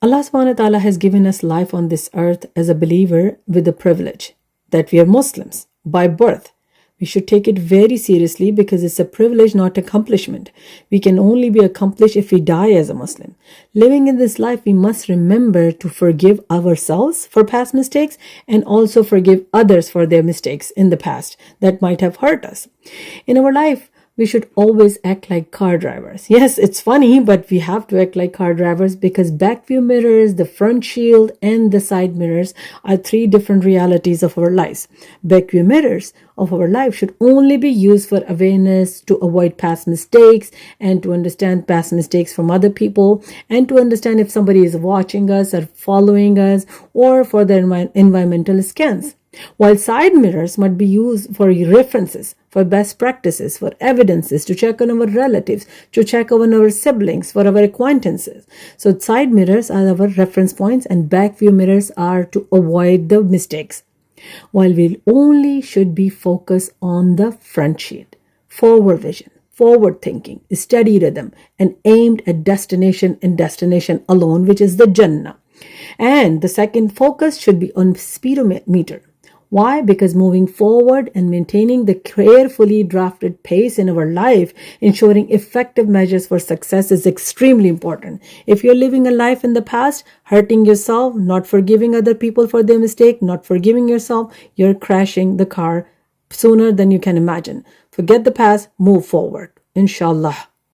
Allah subhanahu wa ta'ala has given us life on this earth as a believer with the privilege that we are Muslims by birth. We should take it very seriously because it's a privilege, not accomplishment. We can only be accomplished if we die as a Muslim. Living in this life, we must remember to forgive ourselves for past mistakes and also forgive others for their mistakes in the past that might have hurt us. In our life, we should always act like car drivers. Yes, it's funny, but we have to act like car drivers because back view mirrors, the front shield, and the side mirrors are three different realities of our lives. Back view mirrors of our life should only be used for awareness, to avoid past mistakes, and to understand past mistakes from other people, and to understand if somebody is watching us or following us, or for their environmental scans. While side mirrors might be used for references, for best practices, for evidences, to check on our relatives, to check on our siblings, for our acquaintances. So side mirrors are our reference points and back view mirrors are to avoid the mistakes. While we only should be focused on the front sheet, forward vision, forward thinking, steady rhythm, and aimed at destination and destination alone, which is the Jannah. And the second focus should be on speedometer. Why? Because moving forward and maintaining the carefully drafted pace in our life, ensuring effective measures for success is extremely important. If you're living a life in the past, hurting yourself, not forgiving other people for their mistake, not forgiving yourself, you're crashing the car sooner than you can imagine. Forget the past, move forward. Inshallah.